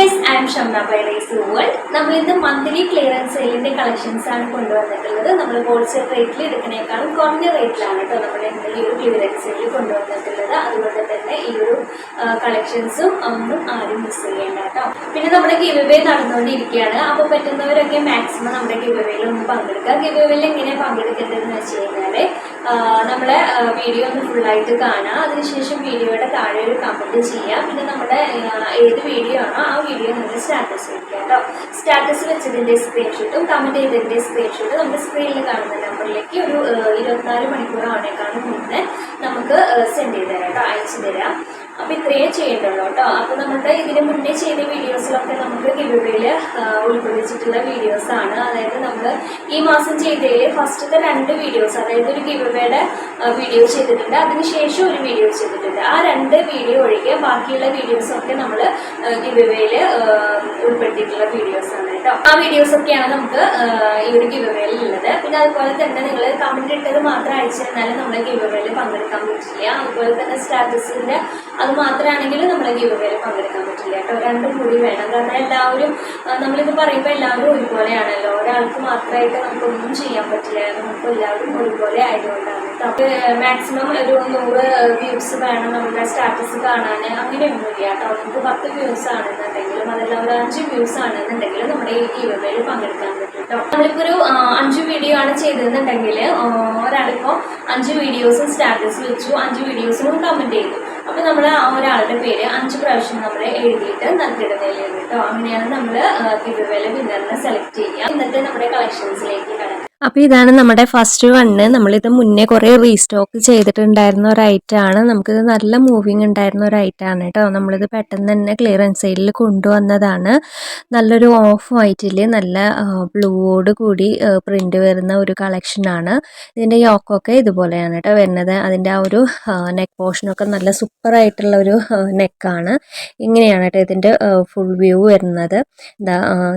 Yes, I am Shamna by Race World. നമ്മൾ ഇന്ന് monthly clearance സെയിലിന്റെ collections ആണ് കൊണ്ടുവന്നിട്ടുള്ളത്. നമ്മൾ ഹോൾസെയിൽ റേറ്റിൽ എടുക്കുന്നേക്കാളും കുറഞ്ഞ റേറ്റിലാണ് കേട്ടോ നമ്മൾ ഈ ഒരു ക്ലിയറൻസ് സെയിൽ കൊണ്ടുവന്നിട്ടുള്ളത്. അതുകൊണ്ട് തന്നെ ഈ ഒരു കളക്ഷൻസും ഒന്നും ആരും മിസ് ചെയ്യേണ്ട കേട്ടോ. പിന്നെ നമ്മുടെ ഗിവ് അവേ നടന്നുകൊണ്ടിരിക്കുകയാണ്. അപ്പോൾ പറ്റുന്നവരൊക്കെ മാക്സിമം നമ്മുടെ ഗിവ് അവേയിൽ ഒന്ന് പങ്കെടുക്കുക. ഗിവ് അവേയിൽ എങ്ങനെയാണ് പങ്കെടുക്കേണ്ടതെന്ന് വെച്ച് കഴിഞ്ഞാൽ നമ്മളെ വീഡിയോ ഒന്ന് ഫുള്ളായിട്ട് കാണുക. അതിനുശേഷം വീഡിയോയുടെ താഴെ ഒരു കമൻറ്റ് ചെയ്യുക. പിന്നെ നമ്മുടെ ഏത് വീഡിയോ ആണോ ആ വീഡിയോ നിങ്ങൾ സ്റ്റാറ്റസ് വയ്ക്കുക കേട്ടോ. സ്റ്റാറ്റസ് വെച്ചതിൻ്റെ സ്ക്രീൻഷോട്ടും കമൻറ്റ് ചെയ്തതിൻ്റെ സ്ക്രീൻഷോട്ടും നമ്മുടെ സ്ക്രീനിൽ കാണുന്ന നമ്പറിലേക്ക് ഒരു 24 മണിക്കൂർ ആവണേക്കാളും മുന്നേ നമുക്ക് സെൻഡ് ചെയ്ത് തരാം കേട്ടോ, അയച്ചു തരാം. അപ്പോൾ ഇത്രയേ ചെയ്യേണ്ടുള്ളൂ കേട്ടോ. അപ്പോൾ നമ്മുടെ ഇതിന് മുന്നേ ചെയ്ത വീഡിയോസിലൊക്കെ നമുക്ക് ഗിവ് അവേയിൽ ഉൾക്കൊള്ളിച്ചിട്ടുള്ള വീഡിയോസാണ്. അതായത് നമ്മൾ ഈ മാസം ചെയ്തതിൽ ഫസ്റ്റത്തെ 2 വീഡിയോസ്, അതായത് ഒരു ഗിവ് അവേയുടെ വീഡിയോ ചെയ്തിട്ടുണ്ട്, അതിനുശേഷം ഒരു വീഡിയോ ചെയ്തിട്ടുണ്ട്. ആ 2 വീഡിയോ ഒഴികെ ബാക്കിയുള്ള വീഡിയോസൊക്കെ നമ്മൾ ഗിവ് അവേയിൽ ഉൾപ്പെടുത്തിയിട്ടുള്ള വീഡിയോസാണ് കേട്ടോ. ആ വീഡിയോസൊക്കെയാണ് നമുക്ക് ഈ ഒരു ഗിവ് അവേയിൽ ഉള്ളത്. പിന്നെ അതുപോലെ തന്നെ നിങ്ങൾ കമൻറ്റ് ഇട്ടത് മാത്രം അയച്ചു തന്നാലും നമ്മൾ ഗിവ് അവേയിൽ പങ്കെടുക്കാൻ പറ്റില്ല. അതുപോലെ തന്നെ സ്റ്റാറ്റസിൻ്റെ അത് മാത്രമാണെങ്കിൽ നമ്മൾ ഗിവ് അവേയിൽ പങ്കെടുക്കാൻ പറ്റില്ല കേട്ടോ. രണ്ടും കൂടി വേണം. കാരണം എല്ലാവരും നമ്മളിത് പറയുമ്പോൾ എല്ലാവരും ഒരുപോലെയാണല്ലോ. ഒരാൾക്ക് മാത്രമായിട്ട് നമുക്കൊന്നും ചെയ്യാൻ പറ്റില്ല. നമുക്ക് എല്ലാവരും ഒരുപോലെ ആയതുകൊണ്ടാണ് കേട്ടോ. മാക്സിമം ഒരു 100 വ്യൂസ് വേണം നമ്മുടെ സ്റ്റാറ്റസ് കാണാൻ, അങ്ങനെയൊന്നുമില്ല കേട്ടോ. നമുക്ക് 10 വ്യൂസ് ആണെന്നുണ്ടെങ്കിലും അതെല്ലാം ഒരു 5 വ്യൂസ് ആണെന്നുണ്ടെങ്കിലും നമ്മുടെ ഈ ഗിവ് അവേയിൽ പങ്കെടുക്കാൻ പറ്റും കേട്ടോ. നമ്മളിപ്പോൾ ഒരു 5 വീഡിയോ ആണ് ചെയ്തതെന്നുണ്ടെങ്കിൽ ഒരാളിപ്പോൾ 5 വീഡിയോസും സ്റ്റാറ്റസ് വെച്ചു, 5 വീഡിയോസും കമൻറ്റ് ചെയ്തു. അപ്പോൾ നമ്മൾ ആ ഒരാളുടെ പേര് 5 പ്രാവശ്യം നമ്മൾ എഴുതിയിട്ട് നൽകിയിടുന്നതിലേക്ക് കേട്ടോ. അങ്ങനെയാണ് നമ്മൾ ഗിവ് അവേയിൽ വിന്നറിനെ സെലക്ട് ചെയ്യുക. ഇന്നത്തെ നമ്മുടെ കളക്ഷൻസിലേക്ക് കടക്കാം. അപ്പോൾ ഇതാണ് നമ്മുടെ ഫസ്റ്റ് വണ്ണ്. നമ്മളിത് മുന്നേ കുറേ റീസ്റ്റോക്ക് ചെയ്തിട്ടുണ്ടായിരുന്ന ഒരു ഐറ്റമാണ്. നമുക്കിത് നല്ല മൂവിങ് ഉണ്ടായിരുന്ന ഒരു ഐറ്റമാണ് കേട്ടോ. നമ്മളിത് പെട്ടെന്ന് തന്നെ ക്ലിയറൻസ് സെയിലിൽ കൊണ്ടുവന്നതാണ്. നല്ലൊരു ഓഫ് വൈറ്റിൽ നല്ല ബ്ലൂവോട് കൂടി പ്രിൻ്റ് വരുന്ന ഒരു കളക്ഷനാണ്. ഇതിൻ്റെ യോക്കൊക്കെ ഇതുപോലെയാണ് കേട്ടോ വരുന്നത്. അതിൻ്റെ ആ ഒരു നെക്ക് പോർഷനൊക്കെ നല്ല സൂപ്പറായിട്ടുള്ള ഒരു നെക്കാണ്. ഇങ്ങനെയാണ് കേട്ടോ ഇതിൻ്റെ ഫുൾ വ്യൂ വരുന്നത്.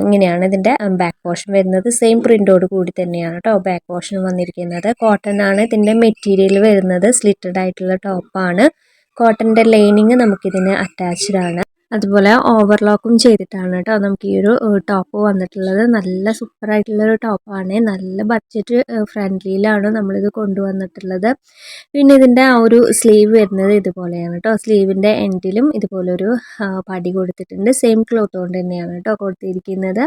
ഇങ്ങനെയാണ് ഇതിൻ്റെ ബാക്ക് പോർഷൻ വരുന്നത്. സെയിം പ്രിൻ്റോട് കൂടി തന്നെയാണ് കേട്ടോ ബാക്ക് പോർഷൻ വന്നിരിക്കുന്നത്. കോട്ടൺ ആണ് ഇതിൻ്റെ മെറ്റീരിയൽ വരുന്നത്. സ്ലിറ്റഡ് ആയിട്ടുള്ള ടോപ്പാണ്. കോട്ടൻ്റെ ലൈനിങ് നമുക്കിതിന് അറ്റാച്ച്ഡ് ആണ്. അതുപോലെ ഓവർലോക്കും ചെയ്തിട്ടാണ് കേട്ടോ നമുക്ക് ഈ ഒരു ടോപ്പ് വന്നിട്ടുള്ളത്. നല്ല സൂപ്പറായിട്ടുള്ളൊരു ടോപ്പാണ്. നല്ല ബഡ്ജറ്റ് ഫ്രണ്ട്ലിയിലാണ് നമ്മളിത് കൊണ്ടുവന്നിട്ടുള്ളത്. പിന്നെ ഇതിൻ്റെ ആ ഒരു സ്ലീവ് വരുന്നത് ഇതുപോലെയാണ് കേട്ടോ. സ്ലീവിൻ്റെ എൻഡിലും ഇതുപോലൊരു പടി കൊടുത്തിട്ടുണ്ട്. സെയിം ക്ലോത്ത് കൊണ്ട് തന്നെയാണ് കേട്ടോ കൊടുത്തിരിക്കുന്നത്.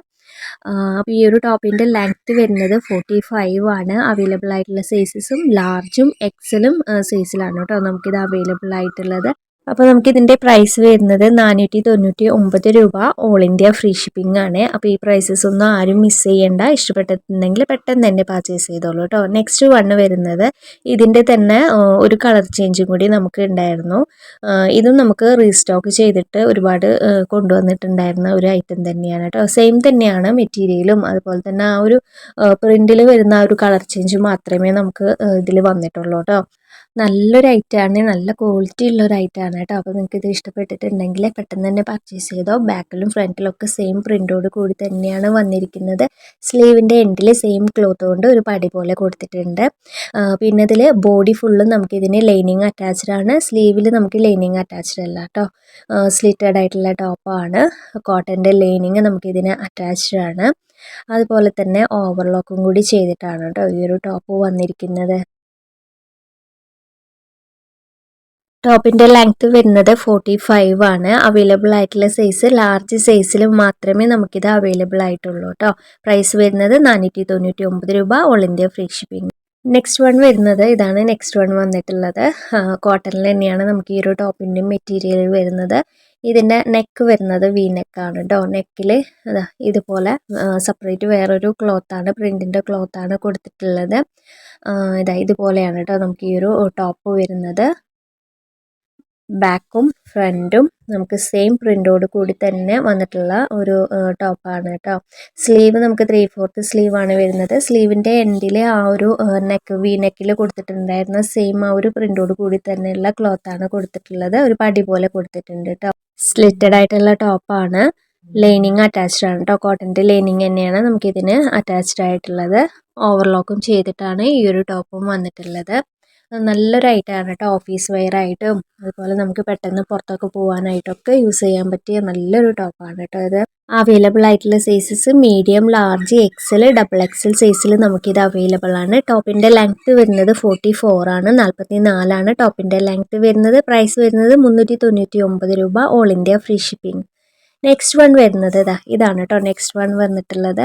അപ്പോൾ ഈ ഒരു ടോപ്പിൻ്റെ ലെങ്ത്ത് വരുന്നത് 45 ആണ്. അവൈലബിൾ ആയിട്ടുള്ള സൈസസും ലാർജും എക്സലും സൈസിലാണ് കേട്ടോ നമുക്കിത് അവൈലബിൾ ആയിട്ടുള്ളത്. അപ്പോൾ നമുക്കിതിൻ്റെ പ്രൈസ് വരുന്നത് 499 രൂപ. ഓൾ ഇന്ത്യ ഫ്രീ ഷിപ്പിംഗ് ആണ്. അപ്പോൾ ഈ പ്രൈസസ് ഒന്നും ആരും മിസ് ചെയ്യേണ്ട. ഇഷ്ടപ്പെട്ടിട്ടുണ്ടെങ്കിൽ പെട്ടെന്ന് തന്നെ പർച്ചേസ് ചെയ്തോളൂ കേട്ടോ. നെക്സ്റ്റ് വണ്ണ് വരുന്നത് ഇതിൻ്റെ തന്നെ ഒരു കളർ ചേഞ്ചും കൂടി നമുക്ക് ഉണ്ടായിരുന്നു. ഇതും നമുക്ക് റീസ്റ്റോക്ക് ചെയ്തിട്ട് ഒരുപാട് കൊണ്ടുവന്നിട്ടുണ്ടായിരുന്ന ഒരു ഐറ്റം തന്നെയാണ് കേട്ടോ. സെയിം തന്നെയാണ് മെറ്റീരിയലും അതുപോലെ തന്നെ ആ ഒരു പ്രിൻറ്റിൽ വരുന്ന ആ ഒരു കളർ ചേഞ്ച് മാത്രമേ നമുക്ക് ഇതിൽ വന്നിട്ടുള്ളൂ കേട്ടോ. നല്ലൊരു ഐറ്റമാണ്, നല്ല ക്വാളിറ്റി ഉള്ളൊരു ഐറ്റമാണ് കേട്ടോ. അപ്പോൾ നിങ്ങൾക്ക് ഇത് ഇഷ്ടപ്പെട്ടിട്ടുണ്ടെങ്കിൽ പെട്ടെന്ന് തന്നെ പർച്ചേസ് ചെയ്തോ. ബാക്കിലും ഫ്രണ്ടിലും ഒക്കെ സെയിം പ്രിൻ്റോട് കൂടി തന്നെയാണ് വന്നിരിക്കുന്നത്. സ്ലീവിൻ്റെ എൻഡിൽ സെയിം ക്ലോത്ത് കൊണ്ട് ഒരു പടി പോലെ കൊടുത്തിട്ടുണ്ട്. പിന്നെ ഇതിൽ ബോഡി ഫുള്ളും നമുക്കിതിന് ലൈനിങ് അറ്റാച്ച്ഡ് ആണ്. സ്ലീവിൽ നമുക്ക് ലൈനിങ് അറ്റാച്ച്ഡ് അല്ല കേട്ടോ. സ്ലിറ്റഡ് ആയിട്ടുള്ള ടോപ്പാണ്. കോട്ടൻ്റെ ലൈനിങ് നമുക്കിതിന് അറ്റാച്ച്ഡ് ആണ്. അതുപോലെ തന്നെ ഓവർലോക്കും കൂടി ചെയ്തിട്ടാണ് കേട്ടോ ഈ ഒരു ടോപ്പ് വന്നിരിക്കുന്നത്. ടോപ്പിൻ്റെ ലെങ്ത്ത് വരുന്നത് 45 ആണ്. അവൈലബിൾ ആയിട്ടുള്ള സൈസ് ലാർജ് സൈസിൽ മാത്രമേ നമുക്കിത് അവൈലബിൾ ആയിട്ടുള്ളൂ കേട്ടോ. പ്രൈസ് വരുന്നത് 499 രൂപ. All India free shipping. Next one വരുന്നത് ഇതാണ്. നെക്സ്റ്റ് വൺ വന്നിട്ടുള്ളത് കോട്ടണിൽ തന്നെയാണ് നമുക്ക് ഈ ഒരു ടോപ്പിൻ്റെ മെറ്റീരിയൽ വരുന്നത്. ഇതിൻ്റെ നെക്ക് വരുന്നത് വി നെക്കാണ് കേട്ടോ. നെക്കിൽ ഇതുപോലെ സെപ്പറേറ്റ് വേറൊരു ക്ലോത്താണ്, പ്രിൻറ്റിൻ്റെ ക്ലോത്താണ് കൊടുത്തിട്ടുള്ളത്. ഇതുപോലെയാണ് കേട്ടോ നമുക്ക് ഈ ഒരു ടോപ്പ് വരുന്നത്. ബാക്കും ഫ്രണ്ടും നമുക്ക് സെയിം പ്രിൻ്റോട് കൂടി തന്നെ വന്നിട്ടുള്ള ഒരു ടോപ്പാണ് കേട്ടോ. സ്ലീവ് നമുക്ക് 3/4 സ്ലീവാണ് വരുന്നത്. സ്ലീവിൻ്റെ എൻഡിൽ ആ ഒരു വി നെക്കിൽ കൊടുത്തിട്ടുണ്ടായിരുന്ന സെയിം ആ ഒരു പ്രിൻ്റോട് കൂടി തന്നെയുള്ള ക്ലോത്താണ് കൊടുത്തിട്ടുള്ളത്. ഒരു പടി പോലെ കൊടുത്തിട്ടുണ്ട് കേട്ടോ. സ്ലിറ്റഡ് ആയിട്ടുള്ള ടോപ്പാണ്. ലൈനിങ് അറ്റാച്ച്ഡ് ആണ് കേട്ടോ. കോട്ടൻ്റെ ലൈനിങ് തന്നെയാണ് നമുക്കിതിന് അറ്റാച്ച്ഡ് ആയിട്ടുള്ളത്. ഓവർലോക്കും ചെയ്തിട്ടാണ് ഈ ഒരു ടോപ്പും വന്നിട്ടുള്ളത്. നല്ലൊരു ഐറ്റമാണ് കേട്ടോ. ഓഫീസ് വെയർ ആയിട്ടും അതുപോലെ നമുക്ക് പെട്ടെന്ന് പുറത്തൊക്കെ പോകാനായിട്ടൊക്കെ യൂസ് ചെയ്യാൻ പറ്റിയ നല്ലൊരു ടോപ്പാണ് കേട്ടോ ഇത്. അവൈലബിൾ ആയിട്ടുള്ള sizes medium, large, XL, double XL സൈസിൽ നമുക്കിത് അവൈലബിൾ ആണ്. ടോപ്പിൻ്റെ ലെങ്ത്ത് വരുന്നത് 44 ആണ്, 44 ടോപ്പിൻ്റെ ലെങ്ത്ത് വരുന്നത്. പ്രൈസ് വരുന്നത് 399 രൂപ, all India free shipping. Next one വരുന്നത് ഇതാണ് കേട്ടോ. നെക്സ്റ്റ് വൺ വന്നിട്ടുള്ളത്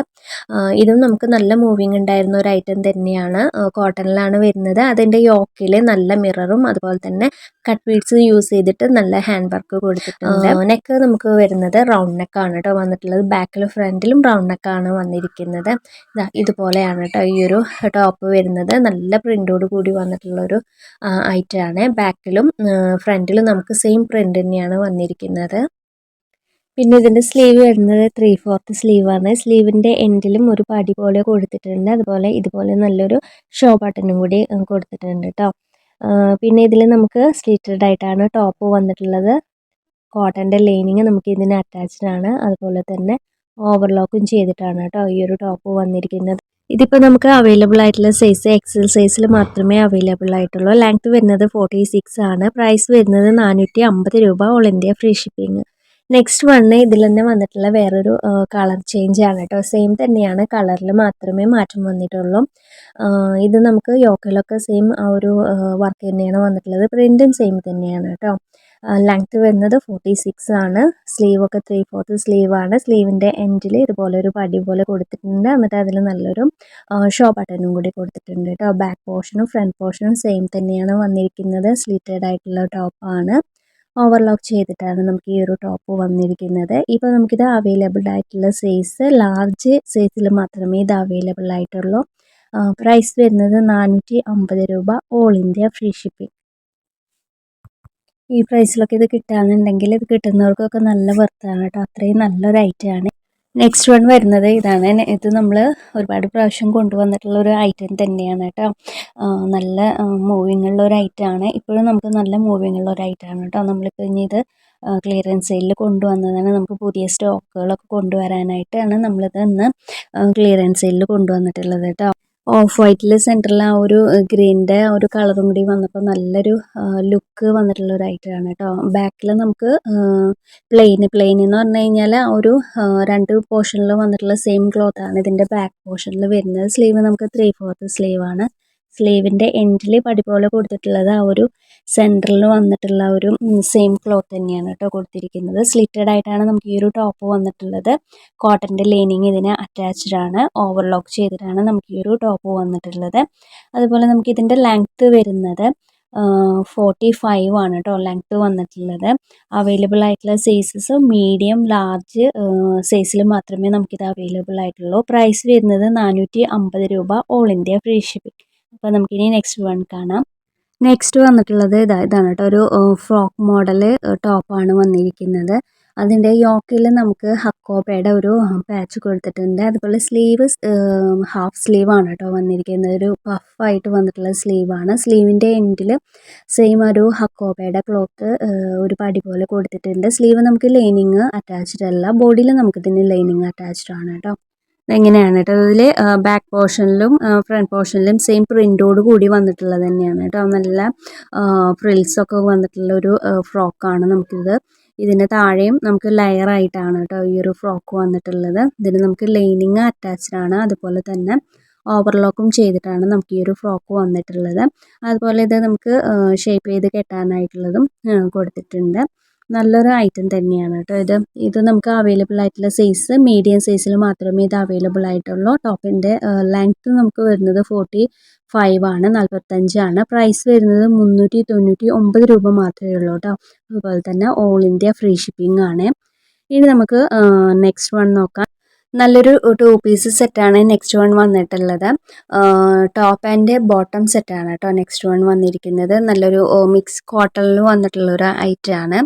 ഇതും നമുക്ക് നല്ല മൂവിങ് ഉണ്ടായിരുന്ന ഒരു ഐറ്റം തന്നെയാണ്. കോട്ടണിലാണ് വരുന്നത്. അതിൻ്റെ യോക്കിൽ നല്ല മിററും അതുപോലെ തന്നെ കട്ട് ബീഡ്സ് യൂസ് ചെയ്തിട്ട് നല്ല ഹാൻഡ് വർക്ക് കൊടുത്തിട്ടുണ്ട്. നെക്ക് നമുക്ക് വരുന്നത് റൗണ്ട് നെക്കാണ് കേട്ടോ വന്നിട്ടുള്ളത്. ബാക്കിലും ഫ്രണ്ടിലും റൗണ്ട് നെക്കാണ് വന്നിരിക്കുന്നത്. ഇതുപോലെയാണ് കേട്ടോ ഈ ഒരു ടോപ്പ് വരുന്നത്. നല്ല പ്രിൻ്റോട് കൂടി വന്നിട്ടുള്ളൊരു ഐറ്റമാണ്. ബാക്കിലും ഫ്രണ്ടിലും നമുക്ക് സെയിം പ്രിൻ്റ് തന്നെയാണ് വന്നിരിക്കുന്നത്. പിന്നെ ഇതിൻ്റെ സ്ലീവ് വരുന്നത് 3/4 സ്ലീവാണ്. സ്ലീവിൻ്റെ എൻഡിലും ഒരു പടി പോലെ കൊടുത്തിട്ടുണ്ട്. അതുപോലെ ഇതുപോലെ നല്ലൊരു ഷോ ബട്ടണും കൂടി കൊടുത്തിട്ടുണ്ട് കേട്ടോ. പിന്നെ ഇതിൽ നമുക്ക് സ്ലിറ്റഡ് ആയിട്ടാണ് ടോപ്പ് വന്നിട്ടുള്ളത്. കോട്ടൻ്റെ ലൈനിങ് നമുക്ക് ഇതിന് അറ്റാച്ച്ഡ് ആണ്. അതുപോലെ തന്നെ ഓവർലോക്കും ചെയ്തിട്ടാണ് കേട്ടോ ഈ ഒരു ടോപ്പ് വന്നിരിക്കുന്നത്. ഇതിപ്പോൾ നമുക്ക് അവൈലബിൾ ആയിട്ടുള്ള സൈസ് എക്സൽ സൈസിൽ മാത്രമേ അവൈലബിൾ ആയിട്ടുള്ളൂ. ലെങ്ത് വരുന്നത് 46 ആണ്. പ്രൈസ് വരുന്നത് 450 രൂപ, all India free shipping. Next one ഇതിൽ തന്നെ വന്നിട്ടുള്ള വേറൊരു കളർ ചേഞ്ച് ആണ് കേട്ടോ. സെയിം തന്നെയാണ്, കളറിൽ മാത്രമേ മാറ്റം വന്നിട്ടുള്ളൂ. ഇത് നമുക്ക് യോക്കിലൊക്കെ സെയിം ആ ഒരു വർക്ക് തന്നെയാണ് വന്നിട്ടുള്ളത്. പ്രിൻറ്റും സെയിം തന്നെയാണ് കേട്ടോ. ലെങ്ത് വരുന്നത് 46 ആണ്. സ്ലീവൊക്കെ 3/4 സ്ലീവാണ്. സ്ലീവിൻ്റെ എൻഡിൽ ഇതുപോലെ ഒരു പടി പോലെ കൊടുത്തിട്ടുണ്ട്. എന്നിട്ട് അതിൽ നല്ലൊരു ഷോ ബട്ടണും കൂടി കൊടുത്തിട്ടുണ്ട് കേട്ടോ. ബാക്ക് പോർഷനും ഫ്രണ്ട് പോർഷനും സെയിം തന്നെയാണ് വന്നിരിക്കുന്നത്. സ്ലിറ്റഡ് ആയിട്ടുള്ള ടോപ്പാണ്. ഓവർലോക്ക് ചെയ്തിട്ടാണ് നമുക്ക് ഈ ഒരു ടോപ്പ് വന്നിരിക്കുന്നത്. ഇപ്പോൾ നമുക്കിത് അവൈലബിൾ ആയിട്ടുള്ള സൈസ് ലാർജ് സൈസിൽ മാത്രമേ ഇത് അവൈലബിൾ ആയിട്ടുള്ളൂ. പ്രൈസ് വരുന്നത് 450 രൂപ, ഓൾ ഇന്ത്യ ഫ്രീ ഷിപ്പിംഗ്. ഈ പ്രൈസിലൊക്കെ ഇത് കിട്ടുകയാണെന്നുണ്ടെങ്കിൽ ഇത് കിട്ടുന്നവർക്കൊക്കെ നല്ല വർത്താണ് കേട്ടോ. അത്രയും നല്ലൊരു ഐറ്റമാണ്. നെക്സ്റ്റ് വൺ വരുന്നത് ഇതാണ്. ഇത് നമ്മൾ ഒരുപാട് പ്രാവശ്യം കൊണ്ടുവന്നിട്ടുള്ള ഒരു ഐറ്റം തന്നെയാണ് കേട്ടോ. നല്ല മൂവിങ് ഉള്ള ഒരു ഐറ്റമാണ്. ഇപ്പോഴും നമുക്ക് നല്ല മൂവിങ് ഉള്ള ഒരു ഐറ്റമാണ് കേട്ടോ. നമ്മളിപ്പോൾ ഇനി ഇത് ക്ലിയറൻസ് സെയിലിൽ കൊണ്ടുവന്നതാണ്. നമുക്ക് പുതിയ സ്റ്റോക്കുകളൊക്കെ കൊണ്ടുവരാനായിട്ടാണ് നമ്മളിത് ഇന്ന് ക്ലിയറൻസ് സെയിലിൽ കൊണ്ടുവന്നിട്ടുള്ളത് കേട്ടോ. ഓഫ് വൈറ്റിൽ സെൻറ്ററിൽ ആ ഒരു ഗ്രീനിൻ്റെ ഒരു കളറും കൂടി വന്നപ്പോൾ നല്ലൊരു ലുക്ക് വന്നിട്ടുള്ള ഒരു ഐറ്റമാണ് കേട്ടോ. ബാക്കിൽ നമുക്ക് പ്ലെയിൻ എന്ന് പറഞ്ഞു കഴിഞ്ഞാൽ ഒരു രണ്ട് പോർഷനിൽ വന്നിട്ടുള്ള സെയിം ക്ലോത്ത് ആണ് ഇതിൻ്റെ ബാക്ക് പോർഷനിൽ വരുന്നത്. സ്ലീവ് നമുക്ക് 3/4 സ്ലീവാണ്. സ്ലീവിൻ്റെ എൻഡിൽ പടി പോലെ കൊടുത്തിട്ടുള്ളത് ആ ഒരു സെൻറ്ററിൽ വന്നിട്ടുള്ള ഒരു സെയിം ക്ലോത്ത് തന്നെയാണ് കേട്ടോ കൊടുത്തിരിക്കുന്നത്. സ്ലിറ്റഡ് ആയിട്ടാണ് നമുക്ക് ഈ ഒരു ടോപ്പ് വന്നിട്ടുള്ളത്. കോട്ടൻ്റെ ലൈനിങ് ഇതിന് അറ്റാച്ച്ഡ് ആണ്. ഓവർലോക്ക് ചെയ്തിട്ടാണ് നമുക്ക് ഈ ഒരു ടോപ്പ് വന്നിട്ടുള്ളത്. അതുപോലെ നമുക്ക് ഇതിൻ്റെ ലെങ്ത്ത് വരുന്നത് 45 ആണ് കേട്ടോ ലെങ്ത്ത് വന്നിട്ടുള്ളത്. അവൈലബിൾ ആയിട്ടുള്ള സൈസസ് മീഡിയം, ലാർജ് സൈസിൽ മാത്രമേ നമുക്കിത് അവൈലബിൾ ആയിട്ടുള്ളൂ. പ്രൈസ് വരുന്നത് 450 രൂപ, ഓൾ ഇന്ത്യ ഫ്രീ ഷിപ്പിംഗ്. അപ്പോൾ നമുക്കിനി നെക്സ്റ്റ് വൺ കാണാം. നെക്സ്റ്റ് വന്നിട്ടുള്ളത് ഇതാണ് കേട്ടോ. ഒരു ഫ്രോക്ക് മോഡൽ ടോപ്പാണ് വന്നിരിക്കുന്നത്. അതിൻ്റെ യോക്കിൽ നമുക്ക് ഹക്കോബയുടെ ഒരു പാച്ച് കൊടുത്തിട്ടുണ്ട്. അതുപോലെ സ്ലീവ് ഹാഫ് സ്ലീവാണ് കേട്ടോ വന്നിരിക്കുന്നത്. ഒരു പഫായിട്ട് വന്നിട്ടുള്ള സ്ലീവാണ്. സ്ലീവിൻ്റെ എൻഡിൽ സെയിം ഒരു ഹക്കോബയുടെ ക്ലോത്ത് ഒരു പടി പോലെ കൊടുത്തിട്ടുണ്ട്. സ്ലീവ് നമുക്ക് ലൈനിങ് അറ്റാച്ച്ഡ് അല്ല. ബോഡിയിൽ നമുക്കിതിന് ലൈനിങ് അറ്റാച്ച്ഡ് ആണ് കേട്ടോ. എങ്ങനെയാണ് കേട്ടോ അതിൽ ബാക്ക് പോർഷനിലും ഫ്രണ്ട് പോർഷനിലും സെയിം പ്രിൻ്റോട് കൂടി വന്നിട്ടുള്ളത് തന്നെയാണ് കേട്ടോ. നല്ല ഫ്രിൽസൊക്കെ വന്നിട്ടുള്ള ഒരു ഫ്രോക്കാണ് നമുക്കിത്. ഇതിന് താഴെയും നമുക്ക് ലെയർ ആയിട്ടാണ് കേട്ടോ ഈ ഒരു ഫ്രോക്ക് വന്നിട്ടുള്ളത്. ഇതിന് നമുക്ക് ലൈനിങ് അറ്റാച്ച്ഡ് ആണ്. അതുപോലെ തന്നെ ഓവർലോക്കും ചെയ്തിട്ടാണ് നമുക്ക് ഈ ഒരു ഫ്രോക്ക് വന്നിട്ടുള്ളത്. അതുപോലെ ഇത് നമുക്ക് ഷേപ്പ് ചെയ്ത് കെട്ടാനായിട്ടുള്ളതും കൊടുത്തിട്ടുണ്ട്. നല്ലൊരു ഐറ്റം തന്നെയാണ് കേട്ടോ ഇത് നമുക്ക് അവൈലബിൾ ആയിട്ടുള്ള സൈസ് മീഡിയം സൈസിൽ മാത്രമേ ഇത് അവൈലബിൾ ആയിട്ടുള്ളൂ. ടോപ്പിൻ്റെ ലെങ്ത്ത് നമുക്ക് വരുന്നത് 45 ആണ്, 45 ആണ്. പ്രൈസ് വരുന്നത് 399 രൂപ മാത്രമേ ഉള്ളൂ കേട്ടോ. അതുപോലെ തന്നെ ഓൾ ഇന്ത്യ ഫ്രീ ഷിപ്പിംഗ് ആണ്. ഇനി നമുക്ക് നെക്സ്റ്റ് വൺ നോക്കാം. നല്ലൊരു 2 പീസ് സെറ്റാണ് നെക്സ്റ്റ് വൺ വന്നിട്ടുള്ളത്. ടോപ്പ് ആൻഡ് ബോട്ടം സെറ്റാണ് കേട്ടോ നെക്സ്റ്റ് വൺ വന്നിരിക്കുന്നത്. നല്ലൊരു മിക്സ് കോട്ടണിൽ വന്നിട്ടുള്ളൊരു ഐറ്റമാണ്.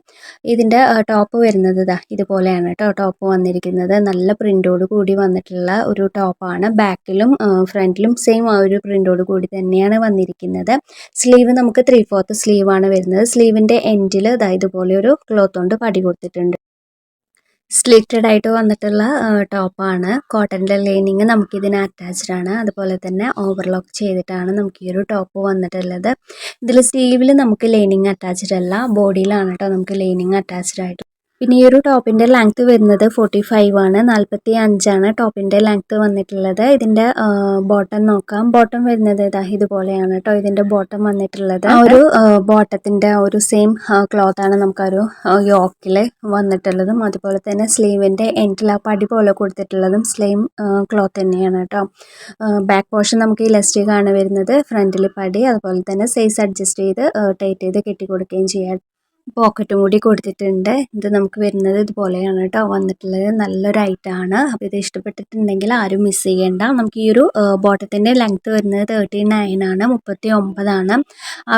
ഇതിൻ്റെ ടോപ്പ് വരുന്നത് ഇതുപോലെയാണ് കേട്ടോ ടോപ്പ് വന്നിരിക്കുന്നത്. നല്ല പ്രിൻ്റോട് കൂടി വന്നിട്ടുള്ള ഒരു ടോപ്പാണ്. ബാക്കിലും ഫ്രണ്ടിലും സെയിം ആ ഒരു പ്രിൻ്റോട് കൂടി തന്നെയാണ് വന്നിരിക്കുന്നത്. സ്ലീവ് നമുക്ക് 3/4 സ്ലീവാണ് വരുന്നത്. സ്ലീവിൻ്റെ എൻഡിൽ ഇതുപോലെ ഒരു ക്ലോത്ത് കൊണ്ട് പടി കൊടുത്തിട്ടുണ്ട്. സ്ലിറ്റഡ് ആയിട്ട് വന്നിട്ടുള്ള ടോപ്പാണ്. കോട്ടൻ്റെ ലൈനിങ് നമുക്കിതിന് അറ്റാച്ച്ഡ് ആണ്. അതുപോലെ തന്നെ ഓവർലോക്ക് ചെയ്തിട്ടാണ് നമുക്ക് ഈ ഒരു ടോപ്പ് വന്നിട്ടുള്ളത്. ഇതിൽ സ്ലീവിൽ നമുക്ക് ലൈനിങ് അറ്റാച്ച്ഡ് അല്ല, ബോഡിയിലാണ് കേട്ടോ നമുക്ക് ലൈനിങ് അറ്റാച്ച്ഡ് ആയിട്ട്. പിന്നെ ഈ ഒരു ടോപ്പിൻ്റെ ലെങ്ത്ത് വരുന്നത് 45 ആണ്, 45 ടോപ്പിൻ്റെ ലെങ്ത്ത് വന്നിട്ടുള്ളത്. ഇതിൻ്റെ ബോട്ടം നോക്കാം. ബോട്ടം വരുന്നത് ഇതാ ഇതുപോലെയാണ് കേട്ടോ ഇതിൻ്റെ ബോട്ടം വന്നിട്ടുള്ളത്. ആ ഒരു ബോട്ടത്തിൻ്റെ ഒരു സെയിം ക്ലോത്ത് ആണ് നമുക്കൊരു യോക്കിൽ വന്നിട്ടുള്ളതും. അതുപോലെ തന്നെ സ്ലീവിൻ്റെ എൻഡിൽ ആ പടി പോലെ കൊടുത്തിട്ടുള്ളതും സെയിം ക്ലോത്ത് തന്നെയാണ് കേട്ടോ. ബാക്ക് പോർഷൻ നമുക്ക് ഇലാസ്റ്റിക് ആണ് വരുന്നത്, ഫ്രണ്ടിൽ പടി. അതുപോലെ തന്നെ സൈസ് അഡ്ജസ്റ്റ് ചെയ്ത് ടൈറ്റ് ചെയ്ത് കെട്ടി കൊടുക്കുകയും ചെയ്യാം. പോക്കറ്റും കൂടി കൊടുത്തിട്ടുണ്ട്. ഇത് നമുക്ക് വരുന്നത് ഇതുപോലെയാണ് കേട്ടോ വന്നിട്ടുള്ളത്. നല്ലൊരു ഐറ്റമാണ്. അപ്പോൾ ഇത് ഇഷ്ടപ്പെട്ടിട്ടുണ്ടെങ്കിൽ ആരും മിസ് ചെയ്യേണ്ട. നമുക്ക് ഈ ഒരു ബോട്ടത്തിൻ്റെ ലെങ്ത്ത് വരുന്നത് 39 ആണ്, 39.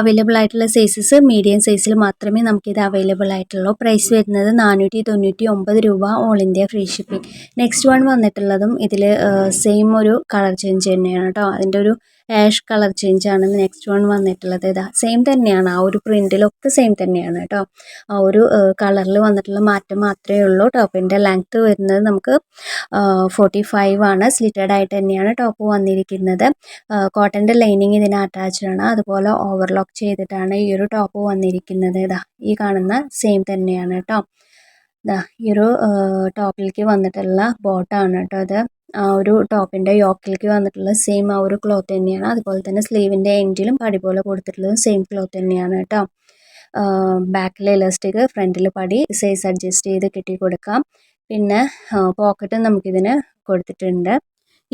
അവൈലബിൾ ആയിട്ടുള്ള സൈസസ് മീഡിയം സൈസിൽ മാത്രമേ നമുക്കിത് അവൈലബിൾ ആയിട്ടുള്ളൂ. പ്രൈസ് വരുന്നത് 499 രൂപ, all India free shipping. Next one വന്നിട്ടുള്ളതും ഇതിൽ സെയിം ഒരു കളർ ചേഞ്ച് തന്നെയാണ് കേട്ടോ. അതിൻ്റെ ഒരു ആഷ് കളർ ചേഞ്ച് ആണ് നെക്സ്റ്റ് വൺ വന്നിട്ടുള്ളത്. ഇതാ സെയിം തന്നെയാണ്, ആ ഒരു പ്രിൻറ്റിലൊക്കെ സെയിം തന്നെയാണ് കേട്ടോ. ആ ഒരു കളറിൽ വന്നിട്ടുള്ള മാറ്റം മാത്രമേ ഉള്ളൂ. ടോപ്പിൻ്റെ ലെങ്ത്ത് വരുന്നത് നമുക്ക് 45 ആണ്. സ്ലിറ്റഡ് ആയിട്ട് തന്നെയാണ് ടോപ്പ് വന്നിരിക്കുന്നത്. കോട്ടൻ്റെ ലൈനിങ് ഇതിന് അറ്റാച്ച്ഡ് ആണ്. അതുപോലെ ഓവർലോക്ക് ചെയ്തിട്ടാണ് ഈ ഒരു ടോപ്പ് വന്നിരിക്കുന്നത്. ഇതാ ഈ കാണുന്ന സെയിം തന്നെയാണ് കേട്ടോ. ഇതാ ഈ ഒരു ടോപ്പിലേക്ക് വന്നിട്ടുള്ള ബോട്ടാണ് കേട്ടോ അത്. ആ ഒരു ടോപ്പിൻ്റെ യോക്കിലേക്ക് വന്നിട്ടുള്ള സെയിം ആ ഒരു ക്ലോത്ത് തന്നെയാണ്. അതുപോലെ തന്നെ സ്ലീവിൻ്റെ എൻഡിലും പടി പോലെ കൊടുത്തിട്ടുള്ളത് സെയിം ക്ലോത്ത് തന്നെയാണ് കേട്ടോ. ബാക്കിൽ ഇലാസ്റ്റിക്, ഫ്രണ്ടിൽ പടി. സൈസ് അഡ്ജസ്റ്റ് ചെയ്ത് കെട്ടി കൊടുക്കാം. പിന്നെ പോക്കറ്റും നമുക്കിതിന് കൊടുത്തിട്ടുണ്ട്.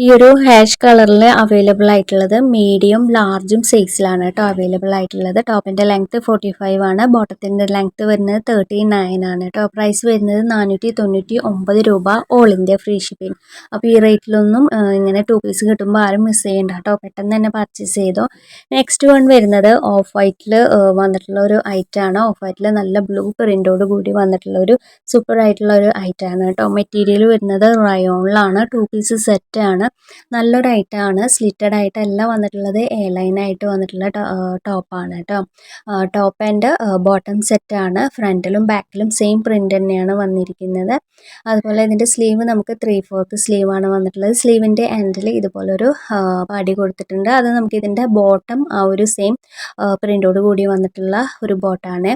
ഈ ഒരു ഹാഷ് കളറിൽ അവൈലബിൾ ആയിട്ടുള്ളത് മീഡിയം ലാർജും സൈസിലാണ് കേട്ടോ അവൈലബിൾ ആയിട്ടുള്ളത്. ടോപ്പിൻ്റെ ലെങ്ത്ത് 45 ആണ്, ബോട്ടത്തിൻ്റെ ലെങ്ത്ത് വരുന്നത് 39 ആണ് കേട്ടോ. പ്രൈസ് വരുന്നത് 499 രൂപ, ഓൾ ഇന്ത്യ ഫ്രീ ഷിപ്പിംഗ്. അപ്പോൾ ഈ റേറ്റിലൊന്നും ഇങ്ങനെ 2 പീസ് കിട്ടുമ്പോൾ ആരും മിസ് ചെയ്യണ്ട കേട്ടോ, പെട്ടെന്ന് തന്നെ പർച്ചേസ് ചെയ്തോ. നെക്സ്റ്റ് വൺ വരുന്നത് ഓഫ് വൈറ്റിൽ വന്നിട്ടുള്ള ഒരു ഐറ്റമാണ്. ഓഫ് വൈറ്റിൽ നല്ല ബ്ലൂ പ്രിൻ്റോട് കൂടി വന്നിട്ടുള്ള ഒരു സൂപ്പർ ആയിട്ടുള്ള ഒരു ഐറ്റമാണ് കേട്ടോ. മെറ്റീരിയൽ വരുന്നത് റയോണിലാണ്. 2 പീസ് സെറ്റാണ്. നല്ലൊരു ഐറ്റമാണ്. സ്ലിറ്റഡ് ആയിട്ടല്ല വന്നിട്ടുള്ളത്, എ ലൈൻ ആയിട്ട് വന്നിട്ടുള്ള ടോപ്പാണ് കേട്ടോ. ടോപ്പ് ആൻഡ് ബോട്ടം സെറ്റാണ്. ഫ്രണ്ടിലും ബാക്കിലും സെയിം പ്രിൻ്റ് തന്നെയാണ് വന്നിരിക്കുന്നത്. അതുപോലെ ഇതിൻ്റെ സ്ലീവ് നമുക്ക് 3/4 സ്ലീവാണ് വന്നിട്ടുള്ളത്. സ്ലീവിൻ്റെ എൻഡിൽ ഇതുപോലൊരു പടി കൊടുത്തിട്ടുണ്ട്. അത് നമുക്ക് ഇതിൻ്റെ ബോട്ടം ആ ഒരു സെയിം പ്രിൻ്റോട് കൂടി വന്നിട്ടുള്ള ഒരു ബോട്ടാണ്.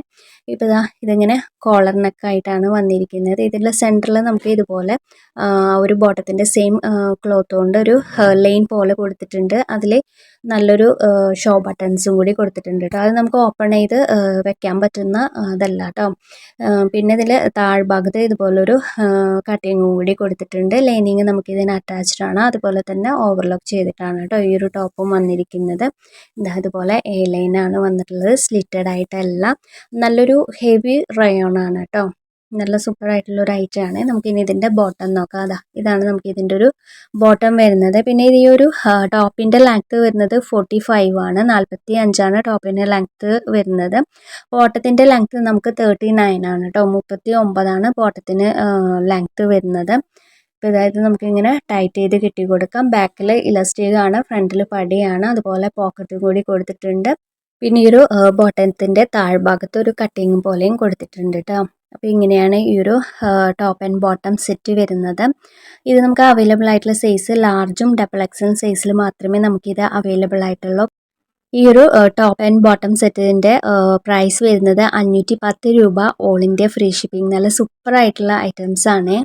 ഇപ്പോൾ ഇതിങ്ങനെ കോളർ നെക്കായിട്ടാണ് വന്നിരിക്കുന്നത്. ഇതിൻ്റെ സെൻറ്ററിൽ നമുക്ക് ഇതുപോലെ ഒരു ബോട്ടത്തിൻ്റെ സെയിം ക്ലോത്ത് കൊണ്ട് ഒരു ലൈൻ പോലെ കൊടുത്തിട്ടുണ്ട്. അതിൽ നല്ലൊരു ഷോ ബട്ടൺസും കൂടി കൊടുത്തിട്ടുണ്ട് കേട്ടോ. അത് നമുക്ക് ഓപ്പൺ ചെയ്ത് വെക്കാൻ പറ്റുന്ന ഇതല്ല കേട്ടോ. പിന്നെ ഇതിൽ താഴ്ഭാഗത്ത് ഇതുപോലൊരു കട്ടിങ്ങും കൂടി കൊടുത്തിട്ടുണ്ട്. ലൈനിങ് നമുക്കിതിന് അറ്റാച്ച്ഡ് ആണ്. അതുപോലെ തന്നെ ഓവർലോക്ക് ചെയ്തിട്ടാണ് കേട്ടോ ഈ ഒരു ടോപ്പും വന്നിരിക്കുന്നത്. ഇതുപോലെ എ ലൈനാണ് വന്നിട്ടുള്ളത്, സ്ലിറ്റഡ് ആയിട്ടല്ല. നല്ലൊരു ഹെവി റയോൺ ആണ് കേട്ടോ. നല്ല സൂപ്പർ ആയിട്ടുള്ള ഒരു ഐറ്റമാണ്. നമുക്കിനി ഇതിൻ്റെ ബോട്ടം നോക്കാം. ഇതാണ് നമുക്ക് ഇതിൻ്റെ ഒരു ബോട്ടം വരുന്നത്. പിന്നെ ഈ ഒരു ടോപ്പിൻ്റെ ലെങ്ത്ത് വരുന്നത് 45 ആണ്, 45 ടോപ്പിൻ്റെ ലെങ്ത്ത് വരുന്നത്. ബോട്ടത്തിൻ്റെ ലെങ്ത്ത് നമുക്ക് 39 ആണ് കേട്ടോ, 39 ബോട്ടത്തിന് ലെങ്ത്ത് വരുന്നത്. ഇപ്പോൾ അതായത് നമുക്കിങ്ങനെ ടൈറ്റ് ചെയ്ത് കെട്ടി കൊടുക്കാം. ബാക്കിൽ ഇലാസ്റ്റിക് ആണ്, ഫ്രണ്ടിൽ പടിയാണ്. അതുപോലെ പോക്കറ്റും കൂടി കൊടുത്തിട്ടുണ്ട്. പിന്നെ ഈ ഒരു ബോട്ടത്തിൻ്റെ താഴ്ഭാഗത്ത് ഒരു കട്ടിങ് പോലെയും കൊടുത്തിട്ടുണ്ട് കേട്ടോ. അപ്പോൾ ഇങ്ങനെയാണ് ഈ ഒരു ടോപ്പ് ആൻഡ് ബോട്ടം സെറ്റ് വരുന്നത്. ഇത് നമുക്ക് അവൈലബിൾ ആയിട്ടുള്ള സൈസ് ലാർജും XXL സൈസിൽ മാത്രമേ നമുക്കിത് അവൈലബിൾ ആയിട്ടുള്ളൂ. ഈ ഒരു ടോപ്പ് ആൻഡ് ബോട്ടം സെറ്റിൻ്റെ പ്രൈസ് വരുന്നത് 510 രൂപ, ഓൾ ഇന്ത്യ ഫ്രീ ഷിപ്പിംഗ്. നല്ല സൂപ്പർ ആയിട്ടുള്ള ഐറ്റംസ് ആണ്.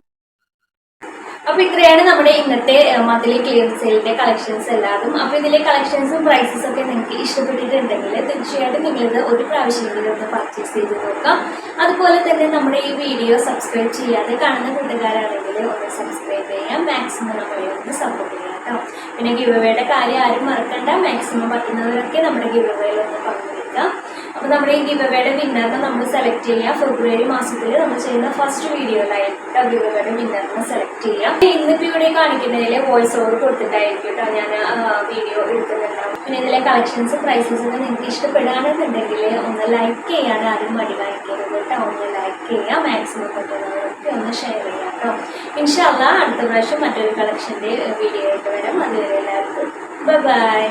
അപ്പോൾ ഇത്രയാണ് നമ്മുടെ ഇന്നത്തെ മന്ത്ലി ക്ലിയറൻസ് സെയിലിന്റെ കളക്ഷൻസ് എല്ലാതും. അപ്പോൾ ഇതിലെ കളക്ഷൻസും പ്രൈസസും ഒക്കെ നിങ്ങൾക്ക് ഇഷ്ടപ്പെട്ടിട്ടുണ്ടെങ്കിൽ തീർച്ചയായിട്ടും നിങ്ങളിത് ഒരു പ്രാവശ്യമെങ്കിലും ഒന്ന് പർച്ചേസ് ചെയ്ത് നോക്കാം. അതുപോലെ തന്നെ നമ്മുടെ ഈ വീഡിയോ സബ്സ്ക്രൈബ് ചെയ്യാതെ കാണുന്ന കൂട്ടുകാരാണെങ്കിൽ ഒന്ന് സബ്സ്ക്രൈബ് ചെയ്യാം. മാക്സിമം നമ്മളെ ഒന്ന് സപ്പോർട്ട് ചെയ്യാം കേട്ടോ. പിന്നെ ഗിവ് അവേയുടെ കാര്യം ആരും മറക്കണ്ട. മാക്സിമം പറ്റുന്നവരൊക്കെ നമ്മുടെ ഗിവ് അവേയിൽ ഒന്ന് പങ്കെടുക്കാം. അപ്പോൾ നമ്മുടെ ഈ ഗിവ് അവേയുടെ വിന്നറിനെ നമ്മൾ സെലക്ട് ചെയ്യുക. ഫെബ്രുവരി മാസത്തിൽ നമ്മൾ ചെയ്യുന്ന ഫസ്റ്റ് വീഡിയോയിലായിട്ട് ഗിവ് അവേയുടെ വിന്നറിനെ സെലക്ട് ചെയ്യാം. ഇന്നിപ്പോൾ ഇവിടെ കാണിക്കുന്നതിൽ വോയിസ് ഓവർ കൊടുത്തിട്ടായിരിക്കും കേട്ടോ ഞാൻ വീഡിയോ എടുക്കുന്നുണ്ടാവും. പിന്നെ ഇതിലെ കളക്ഷൻസ് പ്രൈസസ് ഒക്കെ നിങ്ങൾക്ക് ഇഷ്ടപ്പെടുകയാണെന്നുണ്ടെങ്കിൽ ഒന്ന് ലൈക്ക് ചെയ്യാൻ ആരും മടി കാണിക്കരുത് കേട്ടോ. ഒന്ന് ലൈക്ക് ചെയ്യുക, മാക്സിമം പറ്റുന്നവരൊക്കെ ഒന്ന് ഷെയർ ചെയ്യാം കേട്ടോ. ഇൻഷാ അല്ലാഹ് അടുത്ത പ്രാവശ്യം മറ്റൊരു കളക്ഷൻ്റെ വീഡിയോ ആയിട്ട് വരാം. അതുവരെ എല്ലാവർക്കും ബൈ.